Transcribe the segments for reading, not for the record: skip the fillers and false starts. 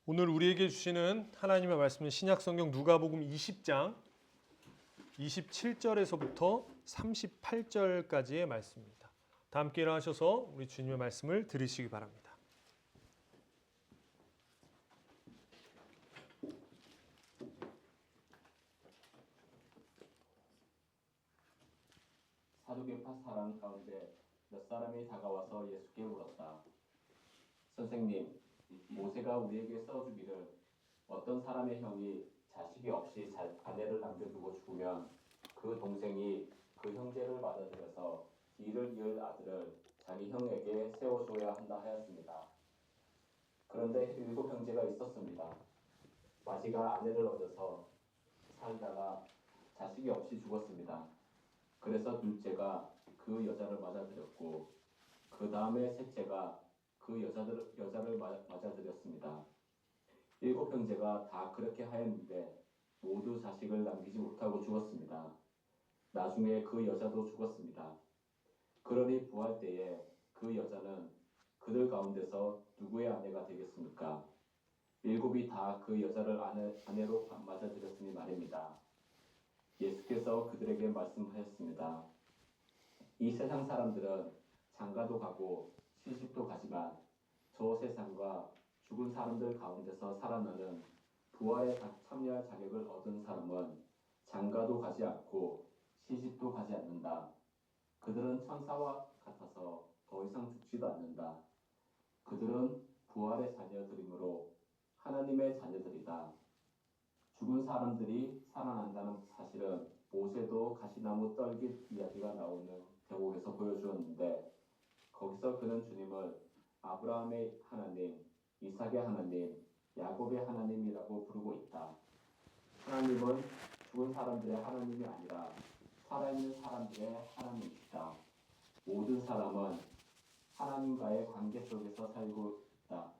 오늘 우리에게 주시는 하나님의 말씀은 신약성경 누가복음 20장 27절에서부터 38절까지의 말씀입니다. 다 함께 일어나셔서 우리 주님의 말씀을 들으시기 바랍니다. 사두개파 사람 가운데 몇 사람이 다가와서 예수께 물었다. 선생님, 모세가 우리에게 써주기를 어떤 사람의 형이 자식이 없이 아내를 남겨두고 죽으면 그 동생이 그 형제를 받아들여서 뒤를 이을 아들을 자기 형에게 세워줘야 한다 하였습니다. 그런데 7 형제가 있었습니다. 마지가 아내를 얻어서 살다가 자식이 없이 죽었습니다. 그래서 둘째가 그 여자를 맞아들였고 그 다음에 셋째가 그 여자를 맞아들였습니다. 7 형제가 다 그렇게 하였는데 모두 자식을 남기지 못하고 죽었습니다. 나중에 그 여자도 죽었습니다. 그러니 부활 때에 그 여자는 그들 가운데서 누구의 아내가 되겠습니까? 7이 다 그 여자를 아내로 맞아들였으니 말입니다. 예수께서 그들에게 말씀하셨습니다. 이 세상 사람들은 장가도 가고 시집도 가지만 저 세상과 죽은 사람들 가운데서 살아나는 부활에 참여할 자격을 얻은 사람은 장가도 가지 않고 시집도 가지 않는다. 그들은 천사와 같아서 더 이상 죽지도 않는다. 그들은 부활의 자녀들이므로 하나님의 자녀들이다. 죽은 사람들이 살아난다는 사실은 모세도 가시나무 떨깃 이야기가 나오는 대목에서 보여주었는데 거기서 그는 주님을 아브라함의 하나님, 이삭의 하나님, 야곱의 하나님이라고 부르고 있다. 하나님은 죽은 사람들의 하나님이 아니라 살아있는 사람들의 하나님이시다. 모든 사람은 하나님과의 관계 속에서 살고 있다.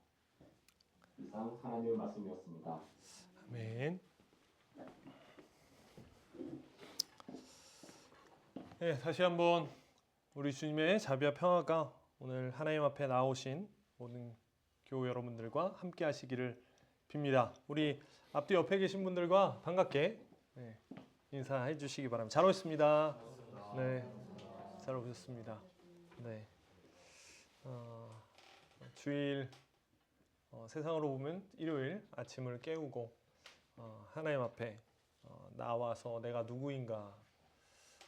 이상 하나님의 말씀이었습니다. 아멘. 네, 다시 한번 우리 주님의 자비와 평화가 오늘 하나님 앞에 나오신 모든 교우 여러분들과 함께 하시기를 빕니다. 우리 앞뒤 옆에 계신 분들과 반갑게 인사해 주시기 바랍니다. 잘 오셨습니다. 네, 잘 오셨습니다. 네, 주일 세상으로 보면 일요일 아침을 깨우고 하나님 앞에 나와서 내가 누구인가,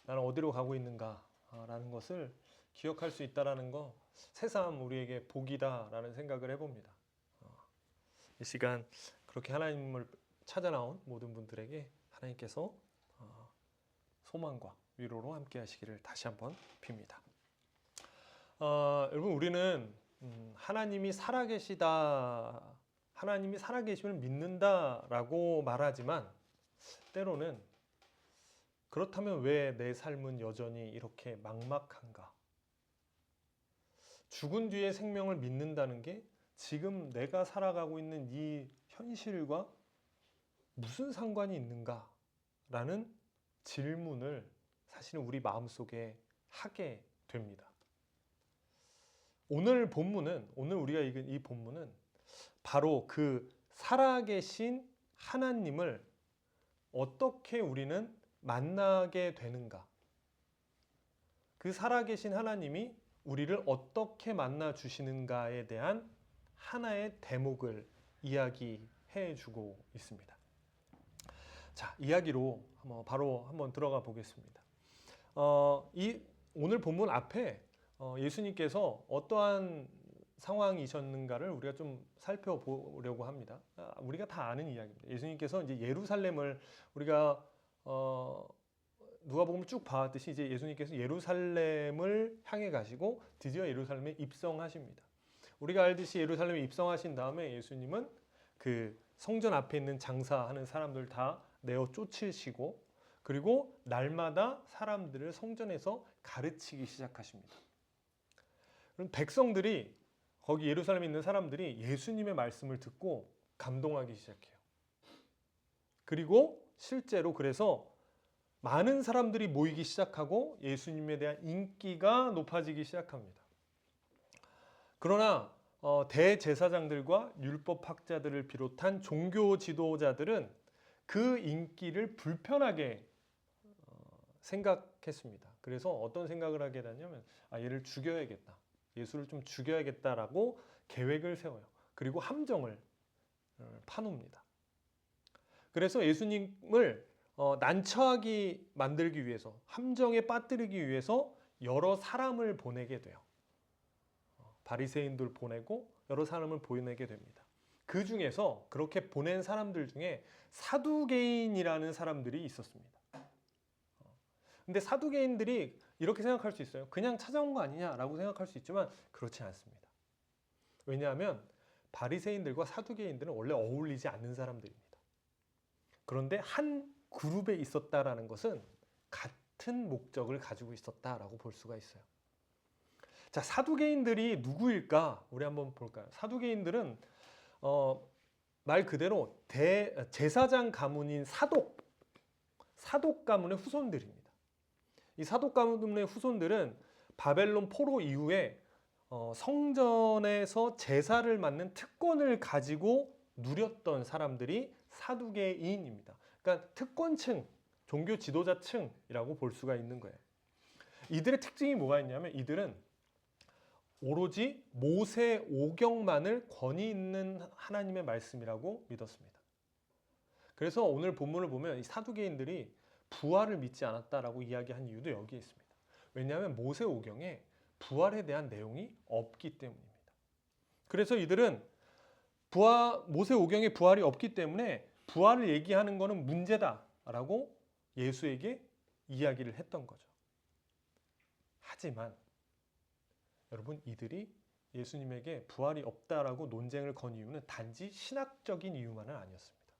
나는 어디로 가고 있는가 라는 것을 기억할 수 있다는 거 새삼 우리에게 복이다라는 생각을 해봅니다. 이 시간 그렇게 하나님을 찾아 나온 모든 분들에게 하나님께서 소망과 위로로 함께 하시기를 다시 한번 빕니다. 여러분, 우리는 하나님이 살아계시다, 하나님이 살아계심을 믿는다라고 말하지만 때로는 그렇다면 왜 내 삶은 여전히 이렇게 막막한가? 죽은 뒤에 생명을 믿는다는 게 지금 내가 살아가고 있는 이 현실과 무슨 상관이 있는가? 라는 질문을 사실은 우리 마음속에 하게 됩니다. 오늘 우리가 읽은 이 본문은 바로 그 살아계신 하나님을 어떻게 우리는 만나게 되는가? 그 살아계신 하나님이 우리를 어떻게 만나 주시는가에 대한 하나의 대목을 이야기해 주고 있습니다. 자, 이야기로 바로 한번 들어가 보겠습니다. 오늘 본문 앞에 예수님께서 어떠한 상황이셨는가를 우리가 좀 살펴보려고 합니다. 우리가 다 아는 이야기입니다. 예수님께서 이제 예루살렘을 우리가 누가복음을 쭉 봤듯이 이제 예수님께서 예루살렘을 향해 가시고 드디어 예루살렘에 입성하십니다. 우리가 알듯이 예루살렘에 입성하신 다음에 예수님은 그 성전 앞에 있는 장사하는 사람들 다 내어 쫓으시고 그리고 날마다 사람들을 성전에서 가르치기 시작하십니다. 그럼 백성들이 거기 예루살렘에 있는 사람들이 예수님의 말씀을 듣고 감동하기 시작해요. 그리고 실제로 그래서 많은 사람들이 모이기 시작하고 예수님에 대한 인기가 높아지기 시작합니다. 그러나 대제사장들과 율법학자들을 비롯한 종교 지도자들은 그 인기를 불편하게 생각했습니다. 그래서 어떤 생각을 하게 되냐면 얘를 죽여야겠다. 예수를 좀 죽여야겠다라고 계획을 세워요. 그리고 함정을 파놉니다. 그래서 예수님을 난처하게 만들기 위해서, 함정에 빠뜨리기 위해서 여러 사람을 보내게 돼요. 바리새인들 보내고 여러 사람을 보내게 됩니다. 그 중에서 그렇게 보낸 사람들 중에 사두개인이라는 사람들이 있었습니다. 근데 사두개인들이 이렇게 생각할 수 있어요. 그냥 찾아온 거 아니냐라고 생각할 수 있지만 그렇지 않습니다. 왜냐하면 바리새인들과 사두개인들은 원래 어울리지 않는 사람들입니다. 그런데 한 그룹에 있었다라는 것은 같은 목적을 가지고 있었다라고 볼 수가 있어요. 자, 사두개인들이 누구일까? 우리 한번 볼까요? 사두개인들은 말 그대로 제사장 가문인 사독 가문의 후손들입니다. 이 사독 가문의 후손들은 바벨론 포로 이후에 성전에서 제사를 맡는 특권을 가지고 누렸던 사람들이 사두개인입니다. 그러니까 특권층, 종교 지도자층이라고 볼 수가 있는 거예요. 이들의 특징이 뭐가 있냐면 이들은 오로지 모세 오경만을 권위 있는 하나님의 말씀이라고 믿었습니다. 그래서 오늘 본문을 보면 이 사두개인들이 부활을 믿지 않았다라고 이야기한 이유도 여기에 있습니다. 왜냐하면 모세 오경에 부활에 대한 내용이 없기 때문입니다. 그래서 이들은 모세 오경에 부활이 없기 때문에 부활을 얘기하는 것은 문제다라고 예수에게 이야기를 했던 거죠. 하지만 여러분, 이들이 예수님에게 부활이 없다라고 논쟁을 건 이유는 단지 신학적인 이유만은 아니었습니다.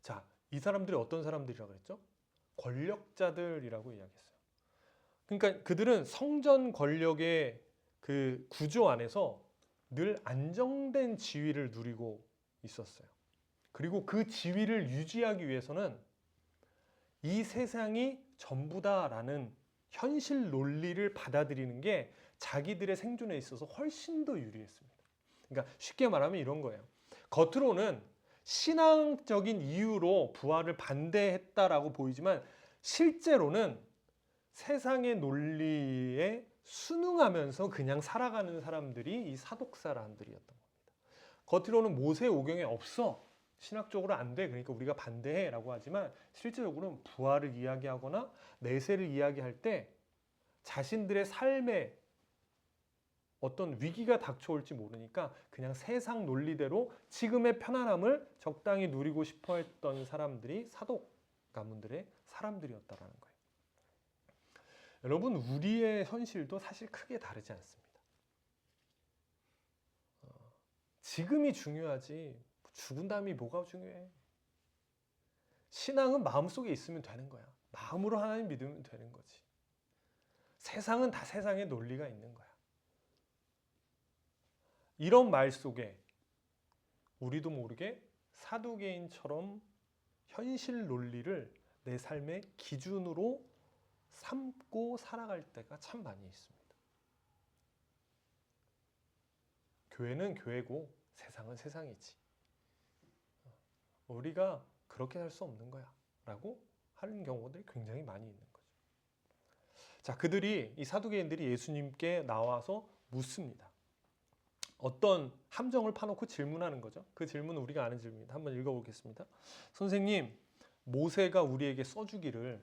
자, 이 사람들이 어떤 사람들이라고 그랬죠? 권력자들이라고 이야기했어요. 그러니까 그들은 성전 권력의 그 구조 안에서 늘 안정된 지위를 누리고 있었어요. 그리고 그 지위를 유지하기 위해서는 이 세상이 전부다라는 현실 논리를 받아들이는 게 자기들의 생존에 있어서 훨씬 더 유리했습니다. 그러니까 쉽게 말하면 이런 거예요. 겉으로는 신앙적인 이유로 부활을 반대했다라고 보이지만 실제로는 세상의 논리에 순응하면서 그냥 살아가는 사람들이 이 사독 사람들이었던 겁니다. 겉으로는 모세 오경에 없어. 신학적으로 안 돼. 그러니까 우리가 반대해 라고 하지만 실제적으로는 부활을 이야기하거나 내세를 이야기할 때 자신들의 삶에 어떤 위기가 닥쳐올지 모르니까 그냥 세상 논리대로 지금의 편안함을 적당히 누리고 싶어 했던 사람들이 사독 가문들의 사람들이었다라는 거예요. 여러분, 우리의 현실도 사실 크게 다르지 않습니다. 지금이 중요하지 죽은 다음이 뭐가 중요해? 신앙은 마음속에 있으면 되는 거야. 마음으로 하나님 믿으면 되는 거지. 세상은 다 세상의 논리가 있는 거야. 이런 말 속에 우리도 모르게 사두개인처럼 현실 논리를 내 삶의 기준으로 삼고 살아갈 때가 참 많이 있습니다. 교회는 교회고 세상은 세상이지. 우리가 그렇게 살 수 없는 거야 라고 하는 경우들이 굉장히 많이 있는 거죠. 자, 이 사두개인들이 예수님께 나와서 묻습니다. 어떤 함정을 파놓고 질문하는 거죠. 그 질문은 우리가 아는 질문입니다. 한번 읽어보겠습니다. 선생님, 모세가 우리에게 써주기를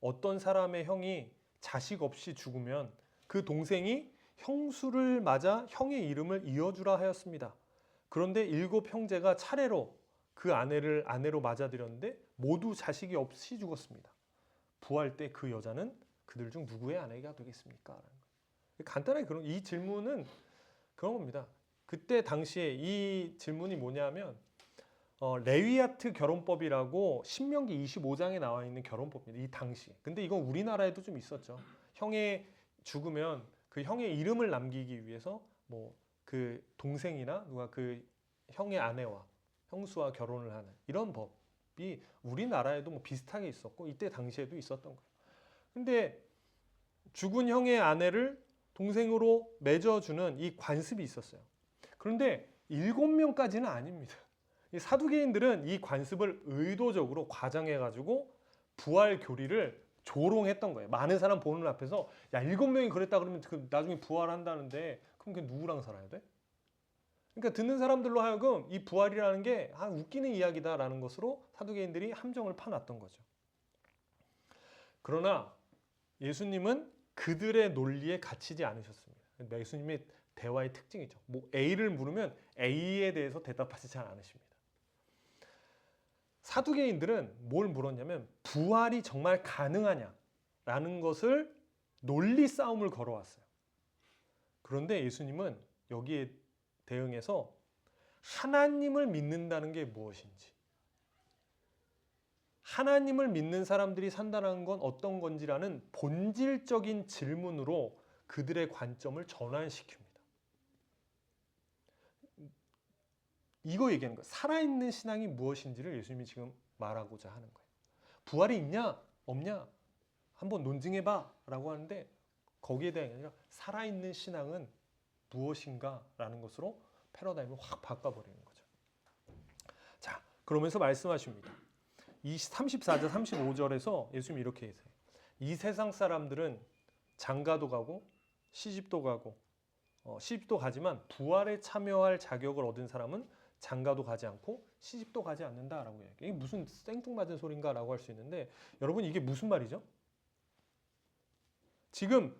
어떤 사람의 형이 자식 없이 죽으면 그 동생이 형수를 맞아 형의 이름을 이어주라 하였습니다. 그런데 7 형제가 차례로 그 아내를 아내로 맞아들였는데 모두 자식이 없이 죽었습니다. 부활 때 그 여자는 그들 중 누구의 아내가 되겠습니까? 간단하게 이 질문은 그런 겁니다. 그때 당시에 이 질문이 뭐냐면 레위아트 결혼법이라고 신명기 25장에 나와 있는 결혼법입니다. 이 당시. 근데 이건 우리나라에도 좀 있었죠. 형이 죽으면 그 형의 이름을 남기기 위해서 뭐 그 동생이나 누가 그 형의 아내와 형수와 결혼을 하는 이런 법이 우리나라에도 뭐 비슷하게 있었고 이때 당시에도 있었던 거예요. 근데 죽은 형의 아내를 동생으로 맺어주는 이 관습이 있었어요. 그런데 7명까지는 아닙니다. 이 사두개인들은 이 관습을 의도적으로 과장해가지고 부활 교리를 조롱했던 거예요. 많은 사람 보는 앞에서 야 7명이 그랬다 그러면 그 나중에 부활한다는데 그럼 그게 누구랑 살아야 돼? 그러니까 듣는 사람들로 하여금 이 부활이라는 게 웃기는 이야기다라는 것으로 사두개인들이 함정을 파놨던 거죠. 그러나 예수님은 그들의 논리에 갇히지 않으셨습니다. 예수님의 대화의 특징이죠. 뭐 A를 물으면 A에 대해서 대답하지 잘 않으십니다. 사두개인들은 뭘 물었냐면 부활이 정말 가능하냐라는 것을 논리 싸움을 걸어왔어요. 그런데 예수님은 여기에 대응해서 하나님을 믿는다는 게 무엇인지, 하나님을 믿는 사람들이 산다는 건 어떤 건지라는 본질적인 질문으로 그들의 관점을 전환시킵니다. 이거 얘기하는 거예요. 살아있는 신앙이 무엇인지를 예수님이 지금 말하고자 하는 거예요. 부활이 있냐 없냐 한번 논증해봐 라고 하는데 거기에 대한 게 아니라 살아있는 신앙은 무엇인가 라는 것으로 패러다임을 확 바꿔버리는 거죠. 자, 그러면서 말씀하십니다. 이 34절 35절에서 예수님이 이렇게 얘기해요. 이 세상 사람들은 장가도 가고 시집도 가고 시집도 가지만 부활에 참여할 자격을 얻은 사람은 장가도 가지 않고 시집도 가지 않는다라고 얘기해요. 이게 무슨 생뚱맞은 소린가라고 할 수 있는데 여러분 이게 무슨 말이죠? 지금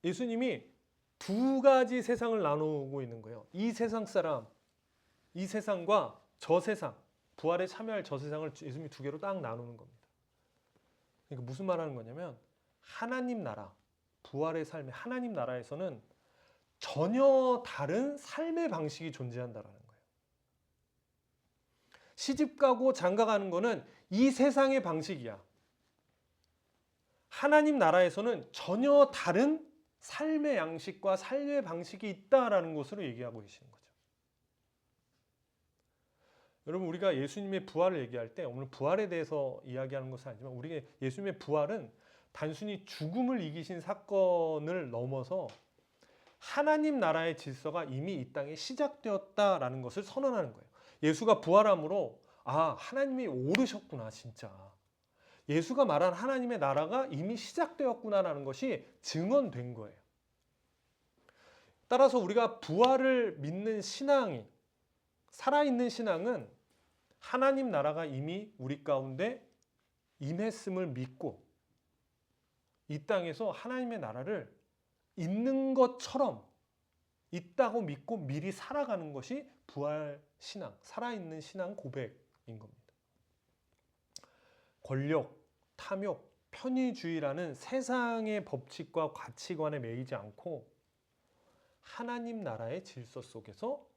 예수님이 두 가지 세상을 나누고 있는 거예요. 이 세상 사람, 이 세상과 저 세상, 부활에 참여할 저 세상을 예수님이 두 개로 딱 나누는 겁니다. 그러니까 무슨 말하는 거냐면 하나님 나라, 부활의 삶의 하나님 나라에서는 전혀 다른 삶의 방식이 존재한다라는 거예요. 시집 가고 장가 가는 거는 이 세상의 방식이야. 하나님 나라에서는 전혀 다른 삶의 양식과 삶의 방식이 있다라는 것으로 얘기하고 계시는 거죠. 여러분 우리가 예수님의 부활을 얘기할 때 오늘 부활에 대해서 이야기하는 것은 아니지만 우리가 예수님의 부활은 단순히 죽음을 이기신 사건을 넘어서 하나님 나라의 질서가 이미 이 땅에 시작되었다라는 것을 선언하는 거예요. 예수가 부활함으로 하나님이 오르셨구나 진짜. 예수가 말한 하나님의 나라가 이미 시작되었구나라는 것이 증언된 거예요. 따라서 우리가 부활을 믿는 신앙이 살아있는 신앙은 하나님 나라가 이미 우리 가운데 임했음을 믿고 이 땅에서 하나님의 나라를 있는 것처럼 있다고 믿고 미리 살아가는 것이 부활 신앙, 살아있는 신앙 고백인 겁니다. 권력, 탐욕, 편의주의라는 세상의 법칙과 가치관에 매이지 않고 하나님 나라의 질서 속에서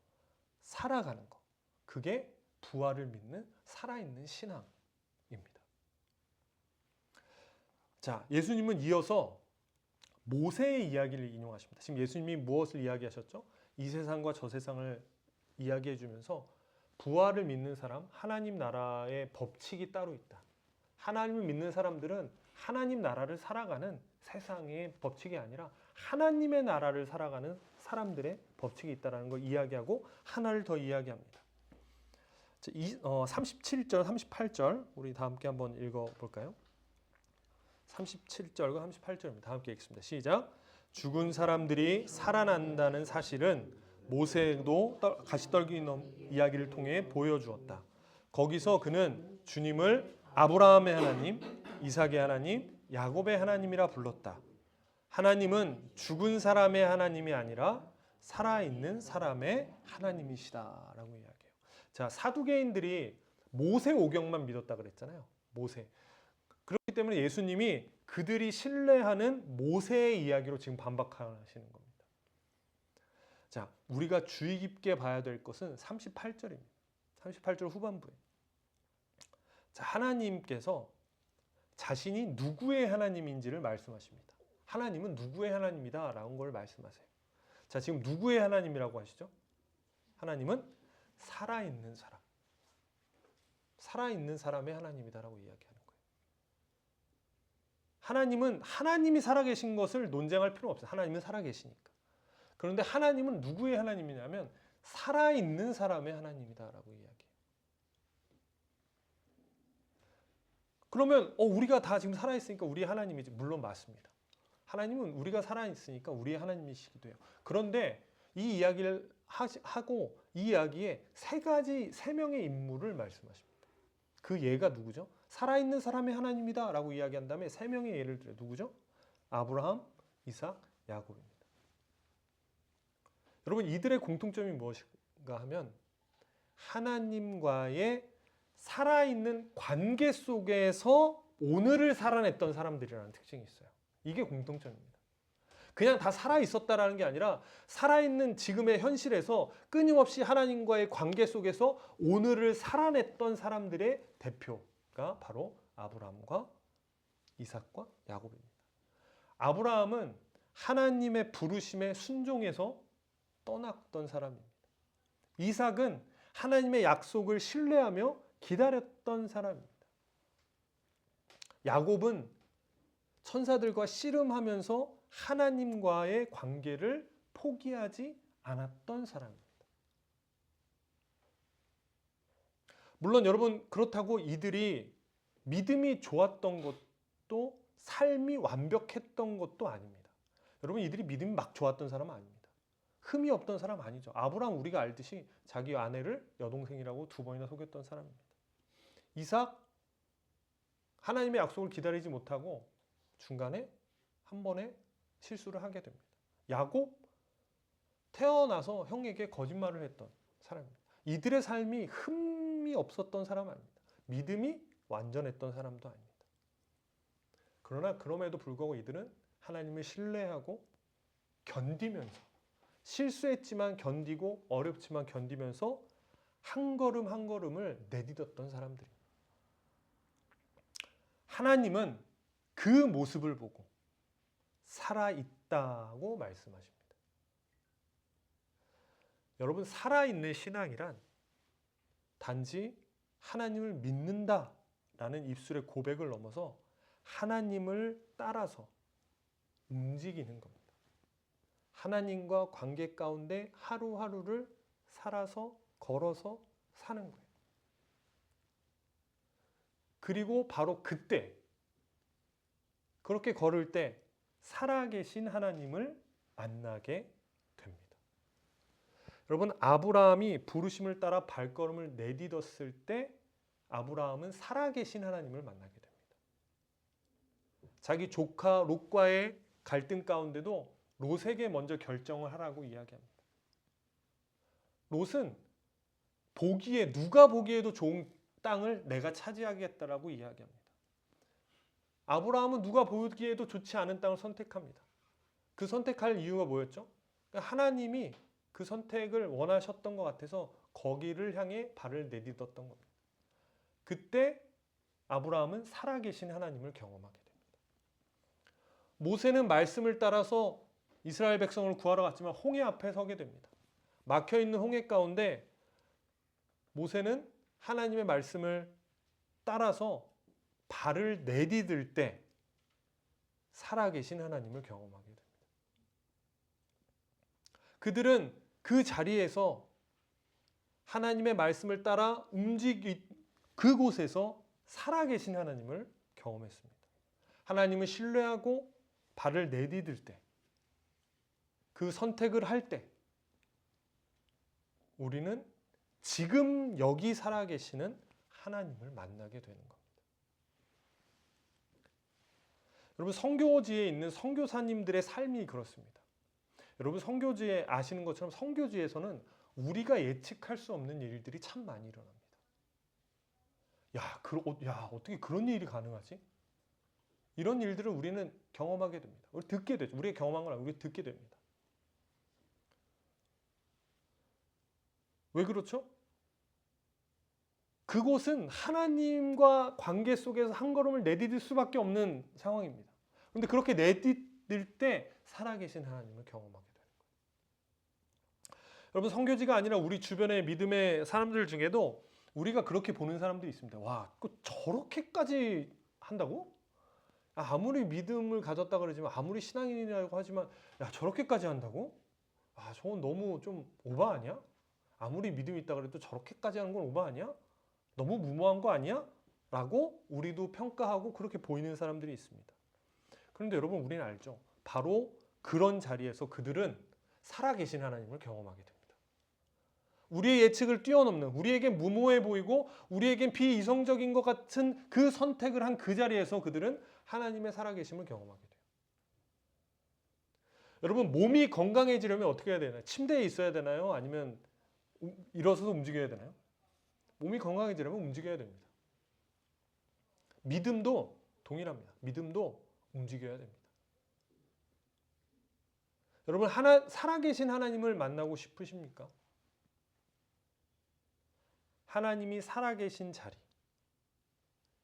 살아가는 것. 그게 부활을 믿는 살아있는 신앙입니다. 자, 예수님은 이어서 모세의 이야기를 인용하십니다. 지금 예수님이 무엇을 이야기하셨죠? 이 세상과 저 세상을 이야기해 주면서 부활을 믿는 사람, 하나님 나라의 법칙이 따로 있다. 하나님을 믿는 사람들은 하나님 나라를 살아가는 세상의 법칙이 아니라 하나님의 나라를 살아가는 사람들의 법칙이 있다는 걸 이야기하고 하나를 더 이야기합니다. 37절, 38절 우리 다 함께 한번 읽어볼까요? 37절과 38절입니다. 다 함께 읽습니다. 시작. 죽은 사람들이 살아난다는 사실은 모세도 가시떨기 이야기를 통해 보여주었다. 거기서 그는 주님을 아브라함의 하나님, 이삭의 하나님, 야곱의 하나님이라 불렀다. 하나님은 죽은 사람의 하나님이 아니라 살아있는 사람의 하나님이시다라고 이야기해요. 자, 사두개인들이 모세 오경만 믿었다 그랬잖아요. 모세. 그렇기 때문에 예수님이 그들이 신뢰하는 모세의 이야기로 지금 반박하시는 겁니다. 자, 우리가 주의 깊게 봐야 될 것은 38절입니다. 38절 후반부에. 자, 하나님께서 자신이 누구의 하나님인지를 말씀하십니다. 하나님은 누구의 하나님이다 라는 걸 말씀하세요. 자, 지금 누구의 하나님이라고 하시죠? 하나님은 살아있는 사람. 살아있는 사람의 하나님이다라고 이야기하는 거예요. 하나님은 하나님이 살아계신 것을 논쟁할 필요 없어요. 하나님은 살아계시니까. 그런데 하나님은 누구의 하나님이냐면 살아있는 사람의 하나님이다라고 이야기해요. 그러면 우리가 다 지금 살아있으니까 우리 하나님이지. 물론 맞습니다. 하나님은 우리가 살아있으니까 우리의 하나님이시기도 해요. 그런데 이 이야기를 하고 이 이야기에 세 명의 인물을 말씀하십니다. 그 예가 누구죠? 살아있는 사람의 하나님이다 라고 이야기한 다음에 세 명의 예를 들어요. 누구죠? 아브라함, 이삭, 야곱입니다. 여러분 이들의 공통점이 무엇인가 하면 하나님과의 살아있는 관계 속에서 오늘을 살아냈던 사람들이라는 특징이 있어요. 이게 공통점입니다. 그냥 다 살아있었다라는 게 아니라 살아있는 지금의 현실에서 끊임없이 하나님과의 관계 속에서 오늘을 살아냈던 사람들의 대표가 바로 아브라함과 이삭과 야곱입니다. 아브라함은 하나님의 부르심에 순종해서 떠났던 사람입니다. 이삭은 하나님의 약속을 신뢰하며 기다렸던 사람입니다. 야곱은 천사들과 씨름하면서 하나님과의 관계를 포기하지 않았던 사람입니다. 물론 여러분 그렇다고 이들이 믿음이 좋았던 것도 삶이 완벽했던 것도 아닙니다. 여러분 이들이 믿음이 막 좋았던 사람은 아닙니다. 흠이 없던 사람 아니죠. 아브라함 우리가 알듯이 자기 아내를 여동생이라고 2번이나 속였던 사람입니다. 이삭 하나님의 약속을 기다리지 못하고 중간에 한 번에 실수를 하게 됩니다. 야곱 태어나서 형에게 거짓말을 했던 사람입니다. 이들의 삶이 흠이 없었던 사람 아닙니다. 믿음이 완전했던 사람도 아닙니다. 그러나 그럼에도 불구하고 이들은 하나님을 신뢰하고 견디면서 실수했지만 견디고 어렵지만 견디면서 한 걸음 한 걸음을 내딛었던 사람들입니다. 하나님은 그 모습을 보고 살아있다고 말씀하십니다. 여러분 살아있는 신앙이란 단지 하나님을 믿는다라는 입술의 고백을 넘어서 하나님을 따라서 움직이는 겁니다. 하나님과 관계 가운데 하루하루를 살아서 걸어서 사는 거예요. 그리고 바로 그때 그렇게 걸을 때 살아계신 하나님을 만나게 됩니다. 여러분 아브라함이 부르심을 따라 발걸음을 내딛었을 때 아브라함은 살아계신 하나님을 만나게 됩니다. 자기 조카 롯과의 갈등 가운데도 롯에게 먼저 결정을 하라고 이야기합니다. 롯은 누가 보기에도 좋은 땅을 내가 차지하겠다라고 이야기합니다. 아브라함은 누가 보기에도 좋지 않은 땅을 선택합니다. 그 선택할 이유가 뭐였죠? 그러니까 하나님이 그 선택을 원하셨던 것 같아서 거기를 향해 발을 내딛었던 겁니다. 그때 아브라함은 살아계신 하나님을 경험하게 됩니다. 모세는 말씀을 따라서 이스라엘 백성을 구하러 갔지만 홍해 앞에 서게 됩니다. 막혀있는 홍해 가운데 모세는 하나님의 말씀을 따라서 발을 내디딜 때 살아계신 하나님을 경험하게 됩니다. 그들은 그 자리에서 하나님의 말씀을 따라 그곳에서 살아계신 하나님을 경험했습니다. 하나님을 신뢰하고 발을 내디딜 때, 그 선택을 할 때 우리는 지금 여기 살아계시는 하나님을 만나게 되는 겁니다. 여러분 선교지에 있는 선교사님들의 삶이 그렇습니다. 여러분 선교지에 아시는 것처럼 선교지에서는 우리가 예측할 수 없는 일들이 참 많이 일어납니다. 어떻게 그런 일이 가능하지? 이런 일들을 우리는 경험하게 됩니다. 우리 듣게 되죠. 우리가 경험한 걸 우리 듣게 됩니다. 왜 그렇죠? 그곳은 하나님과 관계 속에서 한 걸음을 내디딜 수밖에 없는 상황입니다. 그런데 그렇게 내디딜 때 살아계신 하나님을 경험하게 되는 거예요. 여러분 선교지가 아니라 우리 주변의 믿음의 사람들 중에도 우리가 그렇게 보는 사람들이 있습니다. 와, 저렇게까지 한다고? 아무리 믿음을 가졌다 그러지만, 아무리 신앙인이라고 하지만, 야, 저렇게까지 한다고? 아, 저건 너무 좀 오바 아니야? 아무리 믿음이 있다 그래도 저렇게까지 하는 건 오바 아니야? 너무 무모한 거 아니야? 라고 우리도 평가하고 그렇게 보이는 사람들이 있습니다. 그런데 여러분, 우리는 알죠. 바로 그런 자리에서 그들은 살아계신 하나님을 경험하게 됩니다. 우리의 예측을 뛰어넘는, 우리에겐 무모해 보이고 우리에겐 비이성적인 것 같은 그 선택을 한 그 자리에서 그들은 하나님의 살아계심을 경험하게 돼요. 여러분, 몸이 건강해지려면 어떻게 해야 되나요? 침대에 있어야 되나요? 아니면 일어서서 움직여야 되나요? 몸이 건강해지려면 움직여야 됩니다. 믿음도 동일합니다. 믿음도 움직여야 됩니다. 여러분, 살아계신 하나님을 만나고 싶으십니까? 하나님이 살아계신 자리,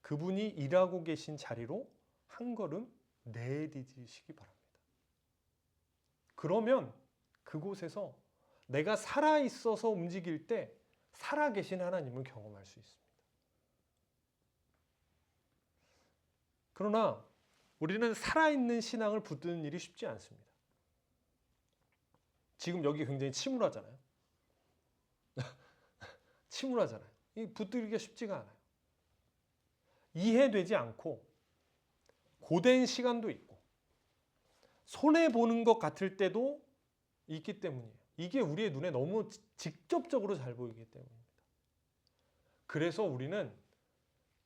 그분이 일하고 계신 자리로 한 걸음 내디디시기 바랍니다. 그러면 그곳에서 내가 살아있어서 움직일 때 살아계신 하나님을 경험할 수 있습니다. 그러나 우리는 살아있는 신앙을 붙드는 일이 쉽지 않습니다. 지금 여기 굉장히 침울하잖아요. 침울하잖아요. 이 붙들기가 쉽지가 않아요. 이해되지 않고 고된 시간도 있고 손해보는 것 같을 때도 있기 때문이에요. 이게 우리의 눈에 너무 직접적으로 잘 보이기 때문입니다. 그래서 우리는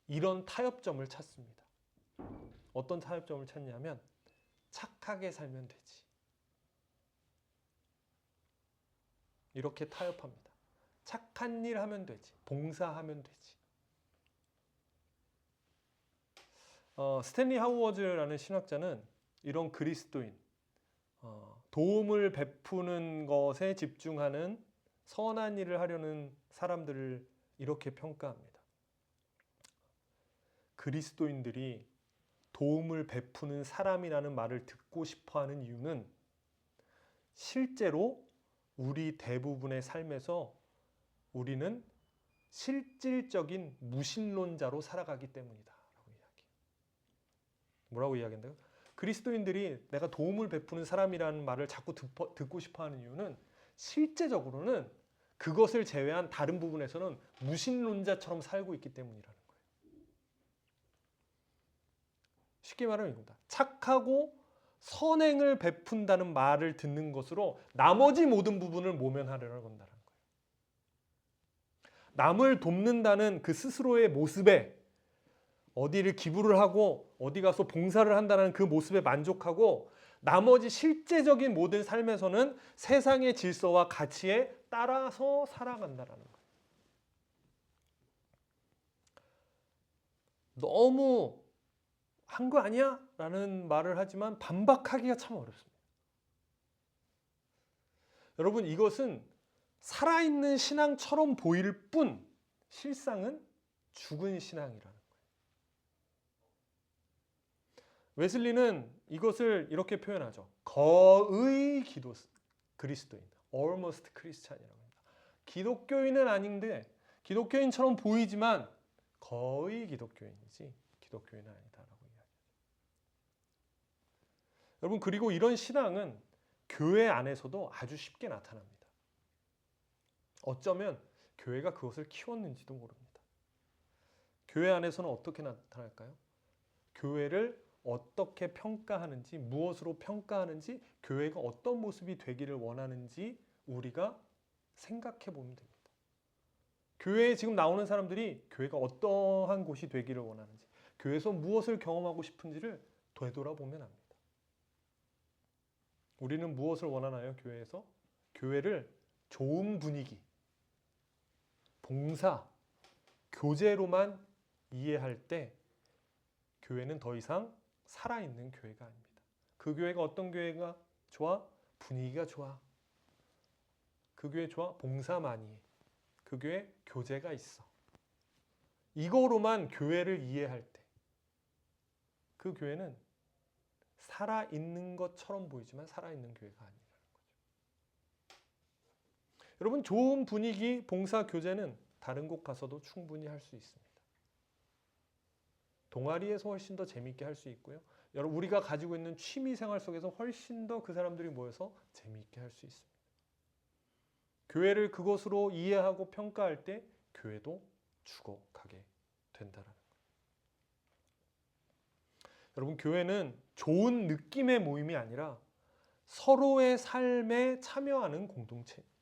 이런 타협점을 찾습니다. 어떤 타협점을 찾냐면 착하게 살면 되지. 이렇게 타협합니다. 착한 일 하면 되지. 봉사하면 되지. 스탠리 하우어즈라는 신학자는 이런 그리스도인, 도움을 베푸는 것에 집중하는 선한 일을 하려는 사람들을 이렇게 평가합니다. 그리스도인들이 도움을 베푸는 사람이라는 말을 듣고 싶어하는 이유는 실제로 우리 대부분의 삶에서 우리는 실질적인 무신론자로 살아가기 때문이다 라고 이야기해요. 뭐라고 이야기한다고요? 그리스도인들이 내가 도움을 베푸는 사람이라는 말을 자꾸 듣고 싶어하는 이유는 실제적으로는 그것을 제외한 다른 부분에서는 무신론자처럼 살고 있기 때문이라는 거예요. 쉽게 말하면 이겁니다. 착하고 선행을 베푼다는 말을 듣는 것으로 나머지 모든 부분을 모면하려고 한다는 거예요. 남을 돕는다는 그 스스로의 모습에 어디를 기부를 하고 어디 가서 봉사를 한다는 그 모습에 만족하고 나머지 실제적인 모든 삶에서는 세상의 질서와 가치에 따라서 살아간다는 거예요. 너무 한 거 아니야? 라는 말을 하지만 반박하기가 참 어렵습니다. 여러분, 이것은 살아있는 신앙처럼 보일 뿐 실상은 죽은 신앙이라는 거예요. 웨슬리는 이것을 이렇게 표현하죠. 거의 그리스도인, almost Christian이라고 합니다. 기독교인은 아닌데 기독교인처럼 보이지만 거의 기독교인이지 기독교인은 아니다라고 이야기하죠. 여러분, 그리고 이런 신앙은 교회 안에서도 아주 쉽게 나타납니다. 어쩌면 교회가 그것을 키웠는지도 모릅니다. 교회 안에서는 어떻게 나타날까요? 교회를 어떻게 평가하는지, 무엇으로 평가하는지, 교회가 어떤 모습이 되기를 원하는지 우리가 생각해 보면 됩니다. 교회에 지금 나오는 사람들이 교회가 어떠한 곳이 되기를 원하는지, 교회에서 무엇을 경험하고 싶은지를 되돌아보면 합니다. 우리는 무엇을 원하나요? 교회에서? 교회를 좋은 분위기, 봉사, 교제로만 이해할 때 교회는 더 이상 살아있는 교회가 아닙니다. 그 교회가 어떤 교회가 좋아? 분위기가 좋아. 그 교회 좋아? 봉사 많이 해. 그 교회 교제가 있어. 이거로만 교회를 이해할 때 그 교회는 살아있는 것처럼 보이지만 살아있는 교회가 아니라는 거죠. 여러분, 좋은 분위기, 봉사, 교제는 다른 곳 가서도 충분히 할 수 있습니다. 동아리에서 훨씬 더 재밌게 할 수 있고요. 여러분 우리가 가지고 있는 취미 생활 속에서 훨씬 더 그 사람들이 모여서 재미있게 할 수 있습니다. 교회를 그것으로 이해하고 평가할 때 교회도 죽어가게 된다라는 거예요. 여러분 교회는 좋은 느낌의 모임이 아니라 서로의 삶에 참여하는 공동체입니다.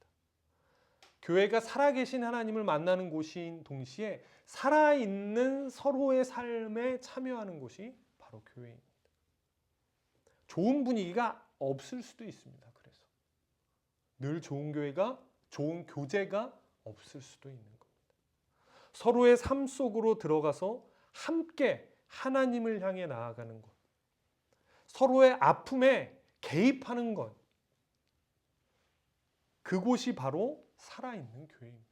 교회가 살아계신 하나님을 만나는 곳인 동시에 살아있는 서로의 삶에 참여하는 곳이 바로 교회입니다. 좋은 분위기가 없을 수도 있습니다. 그래서 늘 좋은 교회가 좋은 교제가 없을 수도 있는 겁니다. 서로의 삶 속으로 들어가서 함께 하나님을 향해 나아가는 것, 서로의 아픔에 개입하는 것, 그곳이 바로 살아있는 교회입니다.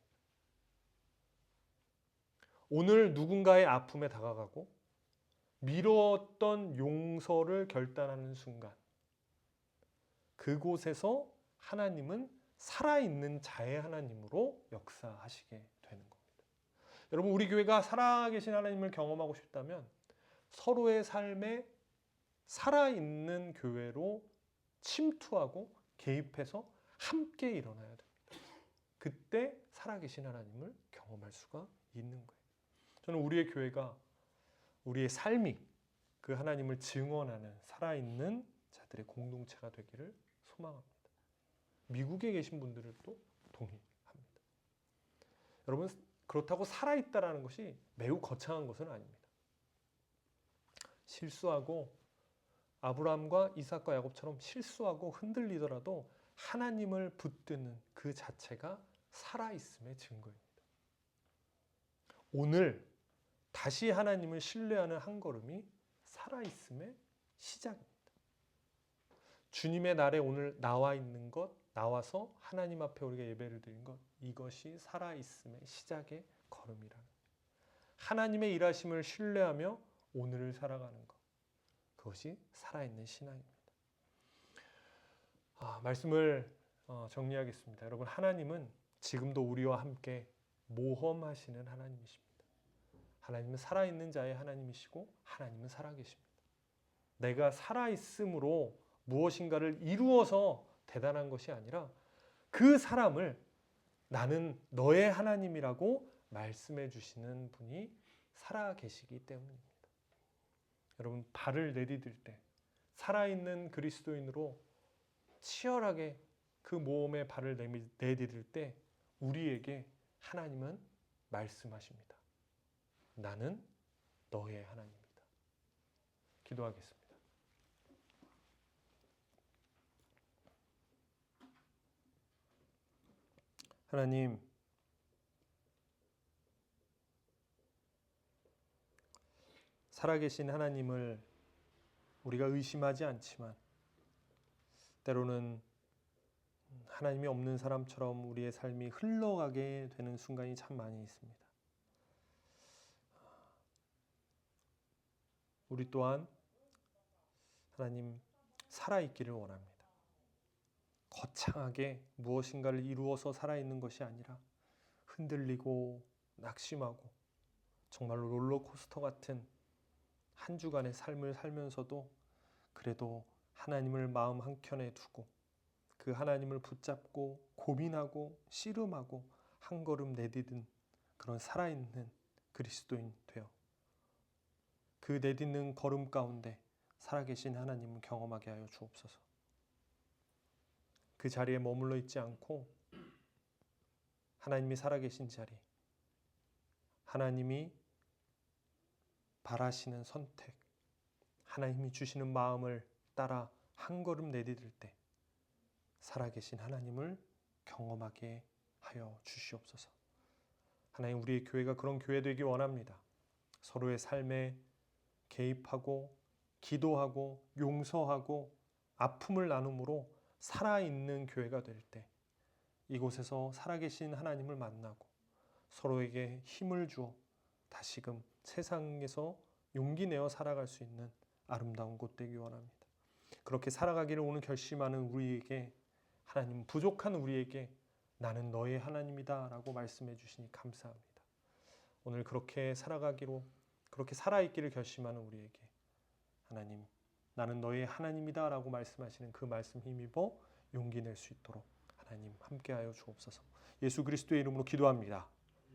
오늘 누군가의 아픔에 다가가고 미뤘던 용서를 결단하는 순간, 그곳에서 하나님은 살아있는 자의 하나님으로 역사하시게 되는 겁니다. 여러분 우리 교회가 살아계신 하나님을 경험하고 싶다면 서로의 삶에 살아있는 교회로 침투하고 개입해서 함께 일어나야 됩니다. 그때 살아계신 하나님을 경험할 수가 있는 거예요. 저는 우리의 교회가 우리의 삶이 그 하나님을 증언하는 살아있는 자들의 공동체가 되기를 소망합니다. 미국에 계신 분들도 동의합니다. 여러분 그렇다고 살아있다라는 것이 매우 거창한 것은 아닙니다. 실수하고 아브라함과 이삭과 야곱처럼 실수하고 흔들리더라도 하나님을 붙드는 그 자체가 살아있음의 증거입니다. 오늘 다시 하나님을 신뢰하는 한 걸음이 살아있음의 시작입니다. 주님의 날에 오늘 나와 있는 것, 나와서 하나님 앞에 우리가 예배를 드린 것, 이것이 살아있음의 시작의 걸음이라는 거예요. 하나님의 일하심을 신뢰하며 오늘을 살아가는 것, 그것이 살아있는 신앙입니다. 말씀을 정리하겠습니다. 여러분 하나님은 지금도 우리와 함께 모험하시는 하나님이십니다. 하나님은 살아있는 자의 하나님이시고 하나님은 살아계십니다. 내가 살아있음으로 무엇인가를 이루어서 대단한 것이 아니라 그 사람을 나는 너의 하나님이라고 말씀해 주시는 분이 살아계시기 때문입니다. 여러분 발을 내디딜 때 살아있는 그리스도인으로 치열하게 그 모험에 발을 내디딜 때 우리에게 하나님은 말씀하십니다. 나는 너의 하나님이다. 기도하겠습니다. 하나님, 살아계신 하나님을 우리가 의심하지 않지만 때로는 하나님이 없는 사람처럼 우리의 삶이 흘러가게 되는 순간이 참 많이 있습니다. 우리 또한 하나님 살아있기를 원합니다. 거창하게 무엇인가를 이루어서 살아있는 것이 아니라 흔들리고 낙심하고 정말로 롤러코스터 같은 한 주간의 삶을 살면서도 그래도 하나님을 마음 한켠에 두고 그 하나님을 붙잡고 고민하고 씨름하고 한 걸음 내딛은 그런 살아있는 그리스도인 되어 그 내딛는 걸음 가운데 살아계신 하나님을 경험하게 하여 주옵소서. 그 자리에 머물러 있지 않고 하나님이 살아계신 자리, 하나님이 바라시는 선택, 하나님이 주시는 마음을 따라 한 걸음 내디딜 때 살아계신 하나님을 경험하게 하여 주시옵소서. 하나님 우리의 교회가 그런 교회 되기 원합니다. 서로의 삶에 개입하고 기도하고 용서하고 아픔을 나눔으로 살아있는 교회가 될 때 이곳에서 살아계신 하나님을 만나고 서로에게 힘을 주어 다시금 세상에서 용기 내어 살아갈 수 있는 아름다운 곳 되기 원합니다. 그렇게 살아가기를 오늘 결심하는 우리에게 하나님 부족한 우리에게 나는 너의 하나님이다 라고 말씀해 주시니 감사합니다. 오늘 그렇게 살아가기로 그렇게 살아있기를 결심하는 우리에게 하나님 나는 너의 하나님이다 라고 말씀하시는 그 말씀 힘입어 용기 낼 수 있도록 하나님 함께하여 주옵소서. 예수 그리스도의 이름으로 기도합니다.